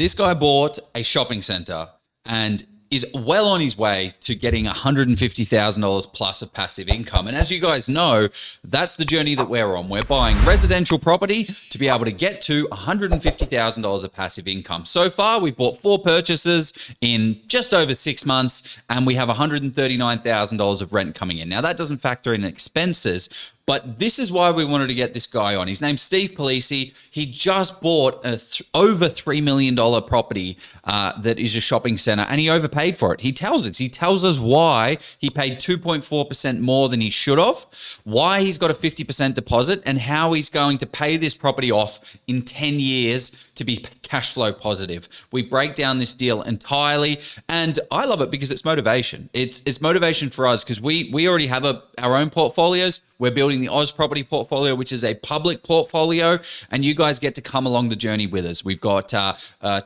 This guy bought a shopping center and is well on his way to getting $150,000 plus of passive income. And as you guys know, that's the journey that we're on. We're buying residential property to be able to get to $150,000 of passive income. So far, we've bought 4 purchases in just over 6 months, and we have $139,000 of rent coming in. Now, that doesn't factor in expenses, but this is why we wanted to get this guy on. His name's Steve Palise. He just bought a over $3 million property that is a shopping center, and he overpaid for it. He tells us. He tells us why he paid 2.4% more than he should have, why he's got a 50% deposit, and how he's going to pay this property off in 10 years to be cash flow positive. We break down this deal entirely, and I love it because it's motivation. It's motivation for us because we already have our own portfolios. We're building the Oz property portfolio, which is a public portfolio, and you guys get to come along the journey with us. We've got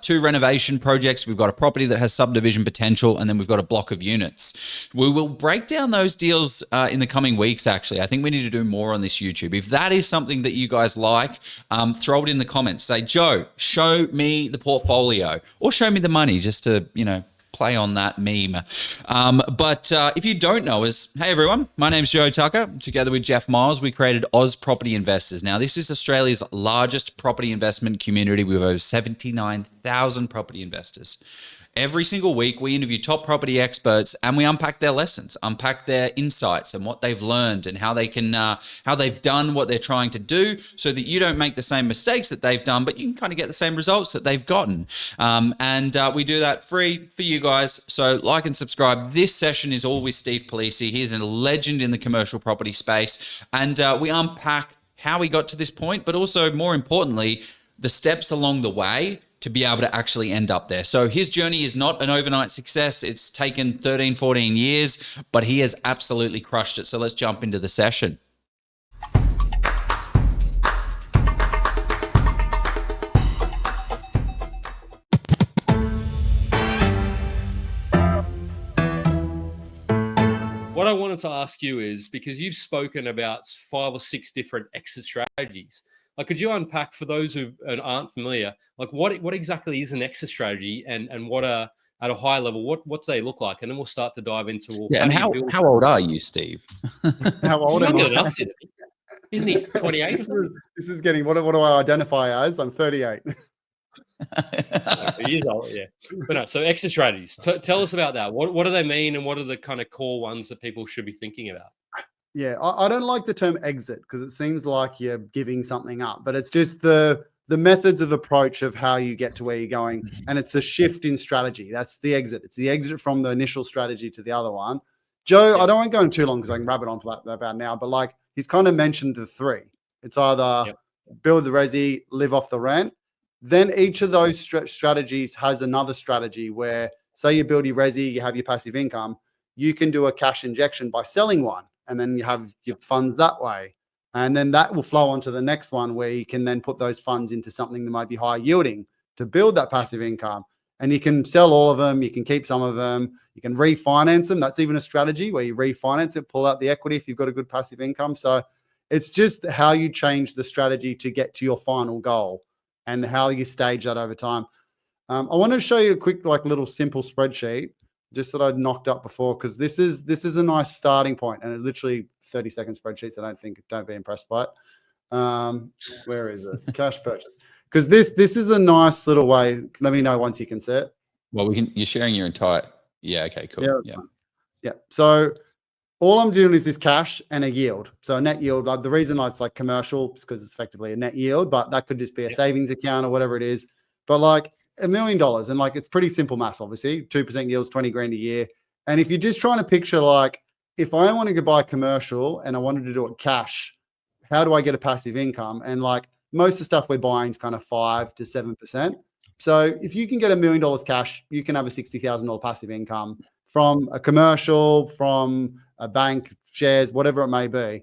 2 renovation projects. We've got a property that has subdivision potential, and then we've got a block of units. We will break down those deals in the coming weeks, actually. I think we need to do more on this YouTube. If that is something that you guys like, throw it in the comments. Say, Joe, show me the portfolio, or show me the money, just to, play on that meme. But if you don't know us, hey everyone, my name's Joe Tucker. Together with Jeff Miles, we created Oz Property Investors. Now, this is Australia's largest property investment community with over 79,000 property investors. Every single week, we interview top property experts and we unpack their lessons, unpack their insights and what they've learned and how they've done what they're trying to do so that you don't make the same mistakes that they've done, but you can kind of get the same results that they've gotten. And we do that free for you guys. So like and subscribe. This session is all with Steve Palise. He's a legend in the commercial property space. And we unpack how he got to this point, but also more importantly, the steps along the way to be able to actually end up there. So his journey is not an overnight success. It's taken 13, 14 years, but he has absolutely crushed it. So let's jump into the session. What I wanted to ask you is, because you've spoken about 5 or 6 different exit strategies, could you unpack for those who aren't familiar, what exactly is an exit strategy, and what at a high level, what do they look like? And then we'll start to dive into how old are you, Steve? How old am I? Isn't he 28? This is getting what do I identify as? I'm 38. He is old, yeah. But no, so exit strategies. Tell us about that. What do they mean, and what are the kind of core ones that people should be thinking about? Yeah, I don't like the term exit because it seems like you're giving something up, but it's just the methods of approach of how you get to where you're going, and it's the shift in strategy. That's the exit. It's the exit from the initial strategy to the other one. Joe, I don't want to go in too long because I can rabbit on for that about now, but he's kind of mentioned the 3. It's either build the resi, live off the rent. Then each of those strategies has another strategy where, say you build your resi, you have your passive income, you can do a cash injection by selling one. And then you have your funds that way. And then that will flow on to the next one where you can then put those funds into something that might be high yielding to build that passive income. And you can sell all of them. You can keep some of them. You can refinance them. That's even a strategy where you refinance it, pull out the equity if you've got a good passive income. So it's just how you change the strategy to get to your final goal and how you stage that over time. I want to show you a quick, little simple spreadsheet just that I'd knocked up before, because this is a nice starting point, and it's literally 30-second spreadsheet, so don't be impressed by it. Where is it? Cash purchase. Because this is a nice little way. Let me know once you can see it. Well, you're sharing your entire. Yeah. Okay. Cool. Yeah. So all I'm doing is this cash and a yield. So a net yield. The reason it's commercial is because it's effectively a net yield, but that could just be a savings account or whatever it is. But $1 million, and it's pretty simple maths, obviously. 2% yields, 20 grand a year. And if you're just trying to picture, if I wanted to buy commercial and I wanted to do it cash, how do I get a passive income? And most of the stuff we're buying is kind of 5 to 7%. So if you can get $1 million cash, you can have a $60,000 passive income from a commercial, from a bank, shares, whatever it may be.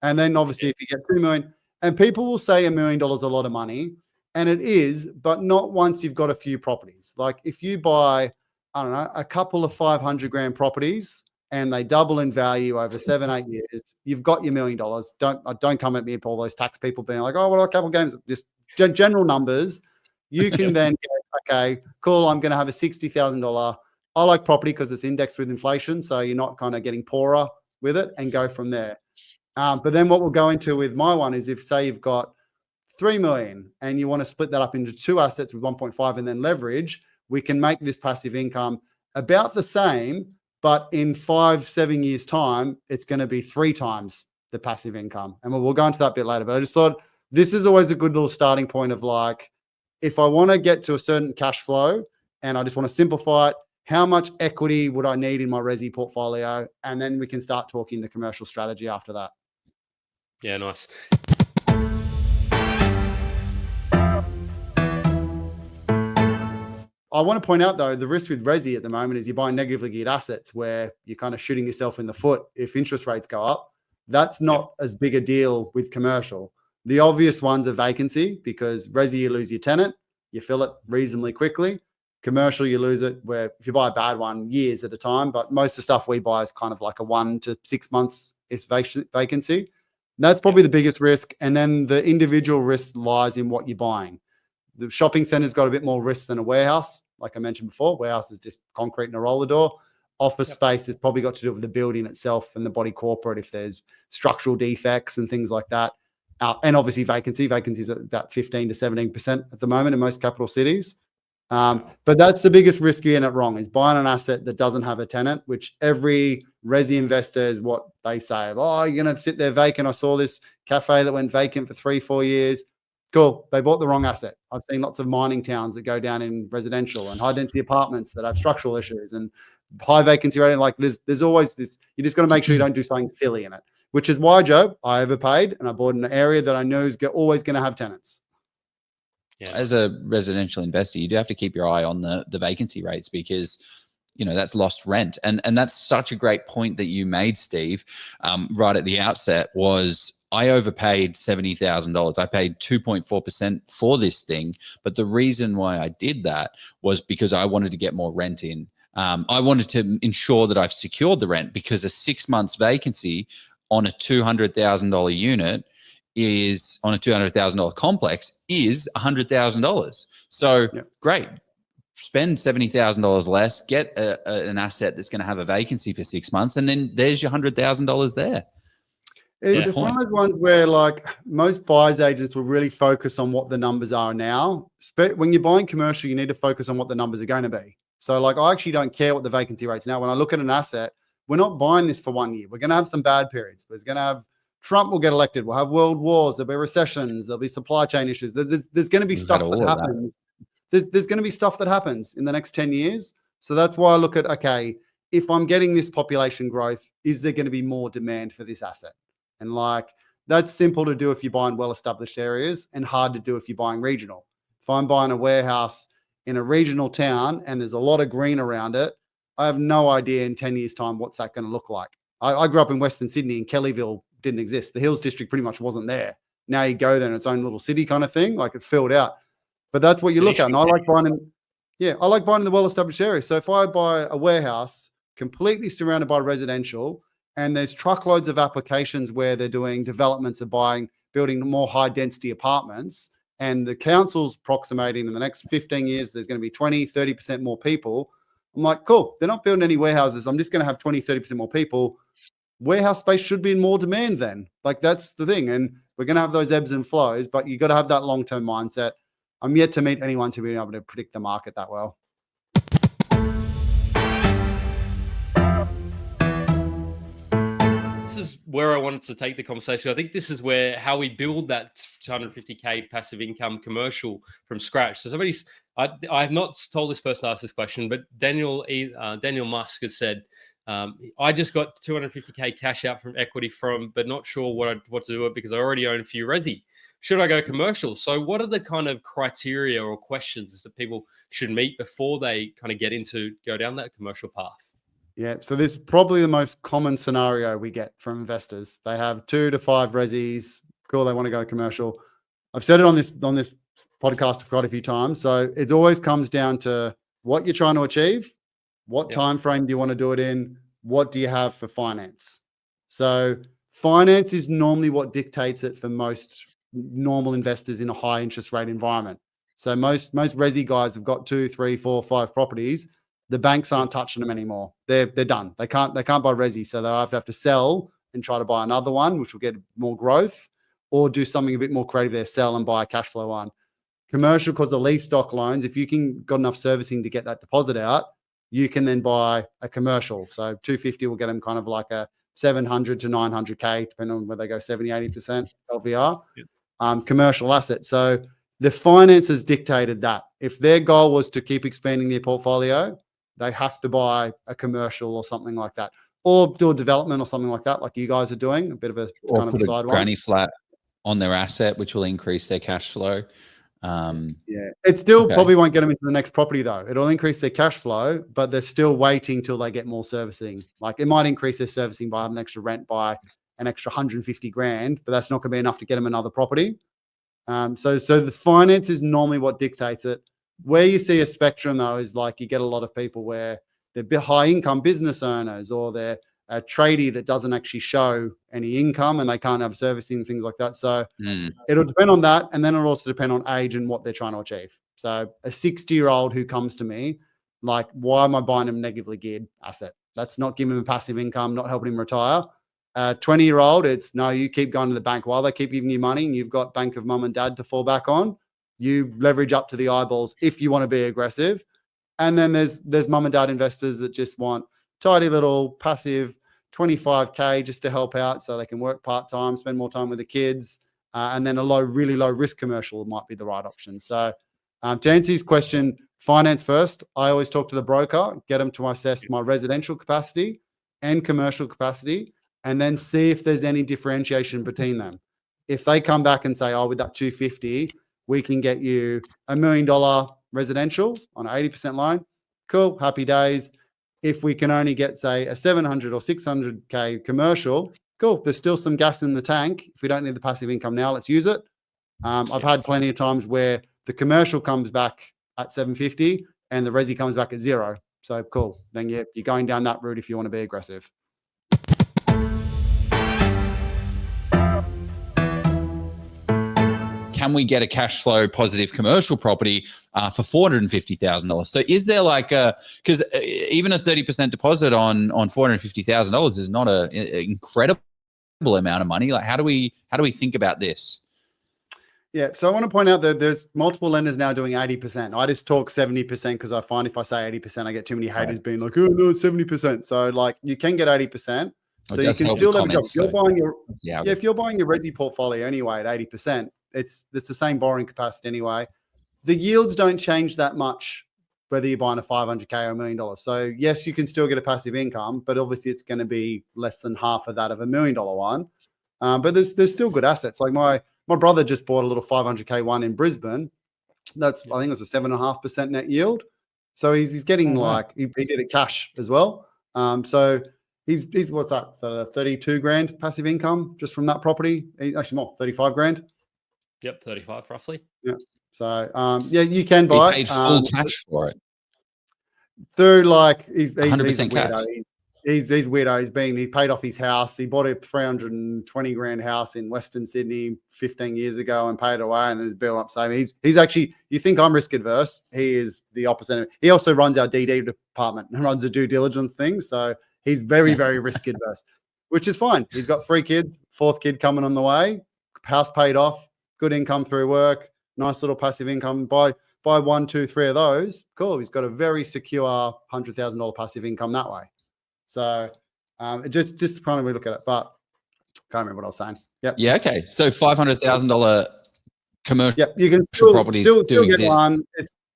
And then obviously if you get 2 million, and people will say $1 million is a lot of money, and it is, but not once you've got a few properties. If you buy, I don't know, a couple of 500 grand properties and they double in value over 7-8 years, you've got your $1 million. Don't come at me with all those tax people being like, oh, what are a couple of games? Just general numbers. You can then get a okay, cool, I'm going to have a $60,000. I like property because it's indexed with inflation, so you're not kind of getting poorer with it, and go from there. But then what we'll go into with my one is if, say, you've got 3 million and you want to split that up into 2 assets with 1.5 and then leverage, we can make this passive income about the same, but in 5-7 years time, it's going to be 3 times the passive income. And we'll go into that a bit later, but I just thought this is always a good little starting point of like, if I want to get to a certain cash flow and I just want to simplify it, how much equity would I need in my resi portfolio? And then we can start talking the commercial strategy after that. Yeah, nice. I want to point out, though, the risk with resi at the moment is you're buying negatively geared assets where you're kind of shooting yourself in the foot if interest rates go up. That's not as big a deal with commercial. The obvious ones are vacancy, because resi, you lose your tenant, you fill it reasonably quickly. Commercial, you lose it where if you buy a bad one, years at a time. But most of the stuff we buy is kind of like a 1 to 6 months is vacancy. That's probably the biggest risk. And then the individual risk lies in what you're buying. The shopping center's got a bit more risk than a warehouse. Like I mentioned before, warehouse is just concrete and a roller door. Office space has probably got to do with the building itself and the body corporate if there's structural defects and things like that. And obviously vacancy. Vacancy is at about 15 to 17% at the moment in most capital cities. But that's the biggest risk you end up wrong, is buying an asset that doesn't have a tenant, which every resi investor is what they say. Oh, you're going to sit there vacant. I saw this cafe that went vacant for 3-4 years. Cool. They bought the wrong asset. I've seen lots of mining towns that go down in residential and high density apartments that have structural issues and high vacancy rate. Like there's always this, you just got to make sure you don't do something silly in it, which is why, Joe, I overpaid and I bought in an area that I know is always going to have tenants. Yeah. As a residential investor, you do have to keep your eye on the vacancy rates, because that's lost rent. And that's such a great point that you made, Steve, right at the outset. Was I overpaid $70,000. I paid 2.4% for this thing. But the reason why I did that was because I wanted to get more rent in. I wanted to ensure that I've secured the rent, because a 6 months vacancy on a $200,000 unit is on a $200,000 complex is $100,000. So great. Spend $70,000 less, get an asset that's going to have a vacancy for 6 months, and then there's your $100,000 there. It's one of those ones where like most buyers agents will really focus on what the numbers are now. When you're buying commercial, you need to focus on what the numbers are going to be. So like I actually don't care what the vacancy rate's now. When I look at an asset, we're not buying this for 1 year. We're going to have some bad periods. There's going to have Trump will get elected. We'll have world wars. There'll be recessions. There'll be supply chain issues. There's going to be stuff that happens. There's going to be stuff that happens in the next 10 years. So that's why I look at, okay, if I'm getting this population growth, is there going to be more demand for this asset? And like, that's simple to do if you're buying well-established areas and hard to do if you're buying regional. If I'm buying a warehouse in a regional town and there's a lot of green around it, I have no idea in 10 years' time what's that going to look like. I grew up in Western Sydney and Kellyville didn't exist. The Hills District pretty much wasn't there. Now you go there and its own little city kind of thing, like it's filled out. But that's what you look at. And I like buying in the well-established area. So if I buy a warehouse completely surrounded by residential and there's truckloads of applications where they're doing developments of building more high density apartments, and the council's approximating in the next 15 years, there's going to be 20, 30% more people. I'm like, cool. They're not building any warehouses. I'm just going to have 20, 30% more people. Warehouse space should be in more demand then. Like that's the thing. And we're going to have those ebbs and flows, but you got to have that long-term mindset. I'm yet to meet anyone who's been able to predict the market that well. This is where I wanted to take the conversation. I think this is where how we build that 250K passive income commercial from scratch. So I have not told this person to ask this question, but Daniel Musk has said, I just got 250K cash out from equity but not sure what to do with it because I already own a few resi. Should I go commercial? So what are the kind of criteria or questions that people should meet before they kind of go down that commercial path? Yeah, so this is probably the most common scenario we get from investors. They have 2 to 5 resis. Cool, they want to go commercial. I've said it on this podcast quite a few times. So it always comes down to what you're trying to achieve, what time frame do you want to do it in, what do you have for finance. So finance is normally what dictates it for most normal investors in a high interest rate environment. So most resi guys have got 2, 3, 4, 5 properties. The banks aren't touching them anymore. They're done. They can't buy resi, so they'll have to sell and try to buy another one, which will get more growth, or do something a bit more creative there, sell and buy a cash flow one. Commercial, because the lease stock loans, if you can got enough servicing to get that deposit out, you can then buy a commercial. So 250 will get them kind of like a 700 to 900K, depending on whether they go 70, 80% LVR, commercial asset. So the finances dictated that. If their goal was to keep expanding their portfolio, they have to buy a commercial or something like that, or do a development or something like that, like you guys are doing, a bit of a Or kind of put a a side one. granny flat on their asset, which will increase their cash flow. Yeah, it still probably won't get them into the next property though. It'll increase their cash flow, but they're still waiting till they get more servicing. Like it might increase their servicing by an extra rent by an extra 150 grand, but that's not going to be enough to get them another property. So the finance is normally what dictates it. Where you see a spectrum though is like you get a lot of people where they're high income business owners, or they're a tradie that doesn't actually show any income and they can't have servicing, things like that. So it'll depend on that. And then it'll also depend on age and what they're trying to achieve. So a 60-year-old who comes to me, like, why am I buying him negatively geared asset? That's not giving him a passive income, not helping him retire. 20-year-old, it's no, you keep going to the bank while they keep giving you money and you've got bank of mum and dad to fall back on. You leverage up to the eyeballs if you want to be aggressive. And then there's mum and dad investors that just want tidy little passive 25K just to help out so they can work part-time, spend more time with the kids. And then a really low risk commercial might be the right option. So to answer his question, finance first. I always talk to the broker, get them to assess my residential capacity and commercial capacity, and then see if there's any differentiation between them. If they come back and say, oh, with that 250, we can get you $1 million residential on an 80% loan, cool, happy days. If we can only get, say, a 700 or 600K commercial, cool, there's still some gas in the tank. If we don't need the passive income now, let's use it. I've had plenty of times where the commercial comes back at 750 and the resi comes back at 0. So cool. Then you're going down that route if you want to be aggressive. Can we get a cash flow positive commercial property for $450,000? So is there like because even a 30% deposit on $450,000 is not an incredible amount of money. Like how do we think about this? Yeah, so I want to point out that there's multiple lenders now doing 80%. I just talk 70% because I find if I say 80%, I get too many haters being like, oh no, it's 70%. So like you can get 80%. So you can still leverage up. If you're buying your if you're buying your resi portfolio anyway at 80%, it's the same borrowing capacity anyway. The yields don't change that much whether you're buying a 500K or $1 million. So yes, you can still get a passive income, but obviously it's going to be less than half of that of $1 million one. But there's still good assets. Like my brother just bought a little 500K one in Brisbane. That's I think it was a 7.5% net yield. So he's getting like he did it cash as well. So he's what's that? 32 grand passive income just from that property. Actually more, 35 grand. Yep, 35 roughly. Yeah. So yeah, you can buy. He paid full cash for it. Through like he's 100% cash. He's weirdo. He paid off his house. He bought a 320 grand house in Western Sydney 15 years ago and paid away, and then he's built up savings. He's actually, you think I'm risk adverse. He is the opposite. He also runs our DD department and runs the due diligence thing. So he's very risk adverse, which is fine. He's got 3 kids, 4th kid coming on the way, house paid off, good income through work, nice little passive income. Buy 1, 2, 3 of those. Cool. He's got a very secure $100,000 passive income that way. So it just kind of we look at it, but can't remember what I was saying. Yep. Yeah. Okay. So $500,000 commercial. Yep. You can properties still exist. Get one.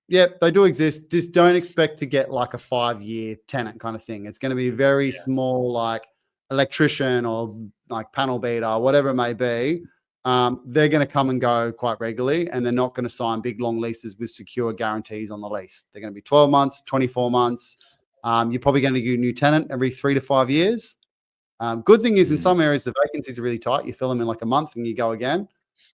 Yep, they do exist. Just don't expect to get like a 5-year tenant kind of thing. It's going to be very small, like electrician or like panel beater, or whatever it may be. They're going to come and go quite regularly, and they're not going to sign big long leases with secure guarantees on the lease. They're going to be 12 months, 24 months. You're probably going to get a new tenant every 3 to 5 years. Good thing is in some areas, the vacancies are really tight. You fill them in like a month and you go again.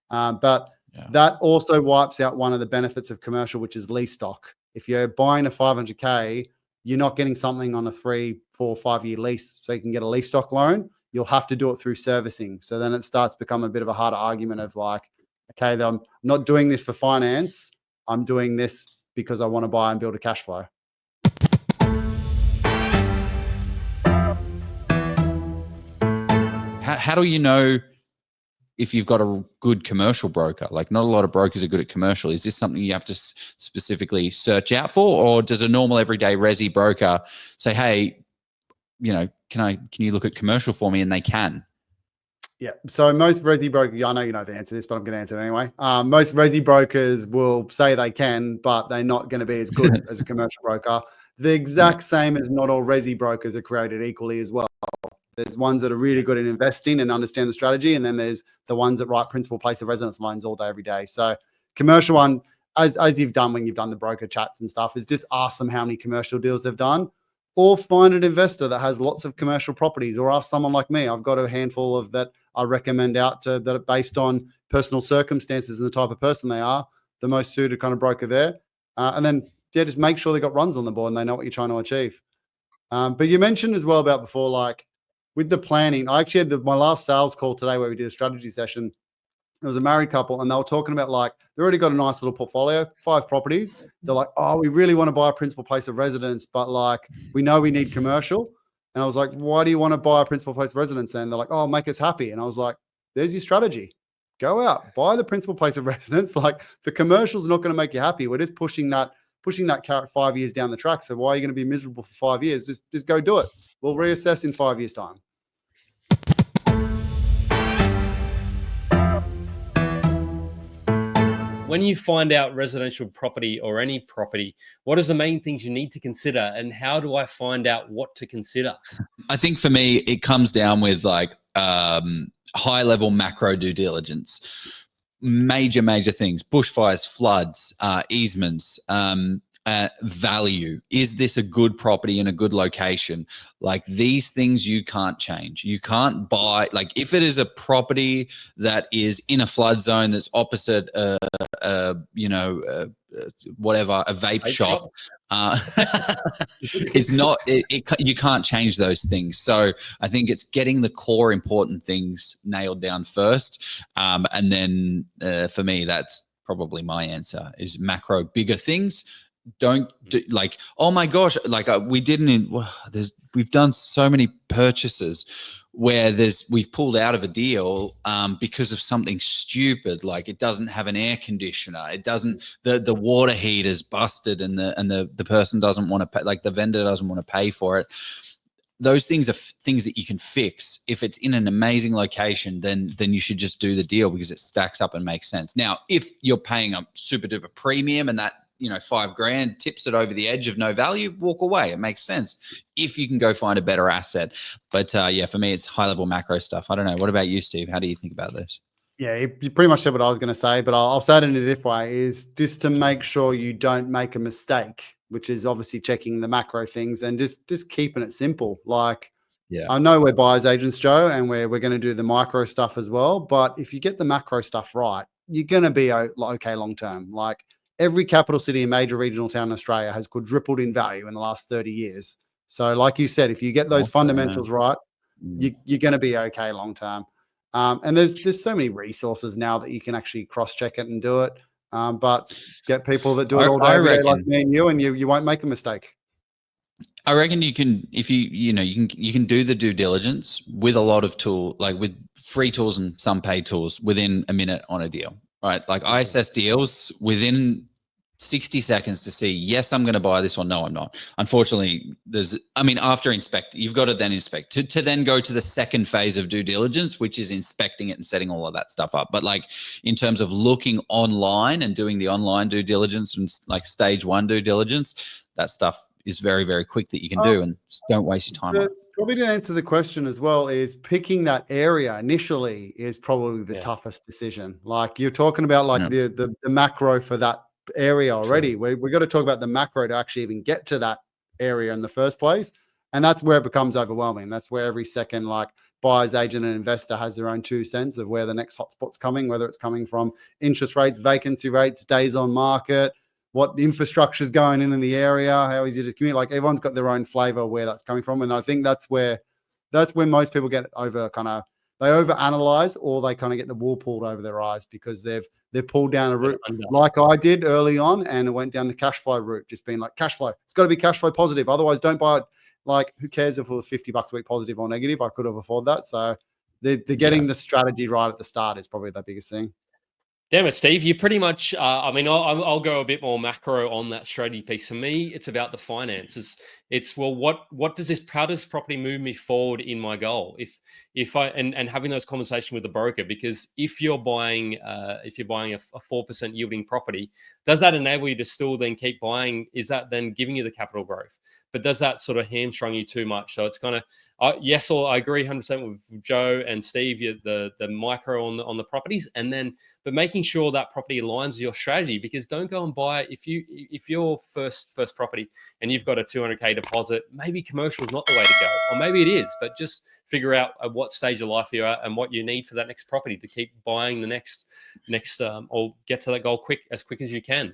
But that also wipes out one of the benefits of commercial, which is lease stock. If you're buying a 500K, you're not getting something on a 3, 4, 5-year lease so you can get a lease stock loan. You'll have to do it through servicing. So then it starts to become a bit of a harder argument of like, okay, I'm not doing this for finance. I'm doing this because I want to buy and build a cash flow. How do you know if you've got a good commercial broker? Like, not a lot of brokers are good at commercial. Is this something you have to specifically search out for, or does a normal everyday resi broker say, hey, can you look at commercial for me? And they can. Yeah. So most resi brokers, I know you know the answer to this, but I'm going to answer it anyway. Most resi brokers will say they can, but they're not going to be as good as a commercial broker. The exact same as not all resi brokers are created equally as well. There's ones that are really good at investing and understand the strategy, and then there's the ones that write principal place of residence loans all day, every day. So commercial one, as you've done when you've done the broker chats and stuff, is just ask them how many commercial deals they've done, or find an investor that has lots of commercial properties, or ask someone like me. I've got a handful of that I recommend out to that are based on personal circumstances and the type of person they are, the most suited kind of broker there. And then, just make sure they got runs on the board and they know what you're trying to achieve. But you mentioned as well about before, like with the planning, I actually had my last sales call today where we did a strategy session. It was a married couple, and they were talking about, like, they already got a nice little portfolio, 5 properties. They're like, oh, we really want to buy a principal place of residence, but like we know we need commercial. And I was like, why do you want to buy a principal place of residence then? They're like, oh, make us happy. And I was like, there's your strategy. Go out, buy the principal place of residence. Like, the commercial's not going to make you happy. We're just pushing that carrot 5 years down the track. So why are you going to be miserable for 5 years? Just go do it. We'll reassess in 5 years' time. When you find out residential property or any property, what is the main things you need to consider, and how do I find out what to consider? I think for me, it comes down with like high level macro due diligence, major things: bushfires, floods, easements, value. Is this a good property in a good location? Like, these things you can't change. You can't buy, like, if it is a property that is in a flood zone that's opposite whatever, a vape shop. It's not, you can't change those things. So I think it's getting the core important things nailed down first. And then for me, that's probably my answer, is macro bigger things. Don't do, like, oh my gosh, like we've done so many purchases where we've pulled out of a deal because of something stupid, like it doesn't have an air conditioner, it doesn't, the water heater's busted, and the person doesn't want to pay, like the vendor doesn't want to pay for it. Those things are things that you can fix. If it's in an amazing location, then you should just do the deal because it stacks up and makes sense. Now, if you're paying a super duper premium and that, $5,000 tips it over the edge of no value, walk away. It makes sense if you can go find a better asset. But for me, it's high level macro stuff. I don't know. What about you, Steve? How do you think about this? Yeah, you pretty much said what I was going to say, but I'll say it in a different way, is just to make sure you don't make a mistake, which is obviously checking the macro things and just keeping it simple. Like, I know we're buyers agents, Joe, and we're going to do the micro stuff as well. But if you get the macro stuff right, you're going to be okay long term. Like, every capital city and major regional town in Australia has quadrupled in value in the last 30 years. So like you said, if you get those fundamentals right, you're going to be okay long term. And there's so many resources now that you can actually cross-check it and do it. But get people that do it all day, every day, like me and you won't make a mistake. I reckon you can, if you can do the due diligence with a lot of like with free tools and some paid tools within a minute on a deal, right? Like, I assess deals within 60 seconds to see, yes, I'm going to buy this, or no, I'm not. Unfortunately, after you've got to then inspect to then go to the second phase of due diligence, which is inspecting it and setting all of that stuff up. But like, in terms of looking online and doing the online due diligence and like stage 1 due diligence, that stuff is very, very quick that you can do, and don't waste your time on it. Probably to answer the question as well, is picking that area initially is probably the toughest decision. Like, you're talking about like the macro for that area already. We got to talk about the macro to actually even get to that area in the first place. And that's where it becomes overwhelming. That's where every second, like, buyer's agent and investor has their own 2 cents of where the next hotspot's coming, whether it's coming from interest rates, vacancy rates, days on market, what infrastructure is going in the area, how easy to commute. Like, everyone's got their own flavor of where that's coming from. And I think that's where most people get they overanalyze, or they kind of get the wool pulled over their eyes because they've They've pulled down a route Under. like I did early on, and it went down the cash flow route, just being like, cash flow. It's got to be cash flow positive. Otherwise, don't buy it. Like, who cares if it was $50 a week positive or negative? I could have afforded that. So they're getting the strategy right at the start is probably the biggest thing. Damn it, Steve. You pretty much, I mean, I'll go a bit more macro on that strategy piece. For me, it's about the finances. It's, well, what does this, how does property move me forward in my goal? If I, and having those conversations with the broker, because if you're buying a 4% yielding property, does that enable you to still then keep buying? Is that then giving you the capital growth? But does that sort of hamstrung you too much? So it's kind of, yes, or I agree 100% with Joe and Steve, the micro on the properties, and then, but making sure that property aligns with your strategy, because don't go and buy, if your first property and you've got a 200K deposit, maybe commercial is not the way to go, or maybe it is, but just figure out at what stage of life you're at and what you need for that next property to keep buying the next or get to that goal as quick as you can.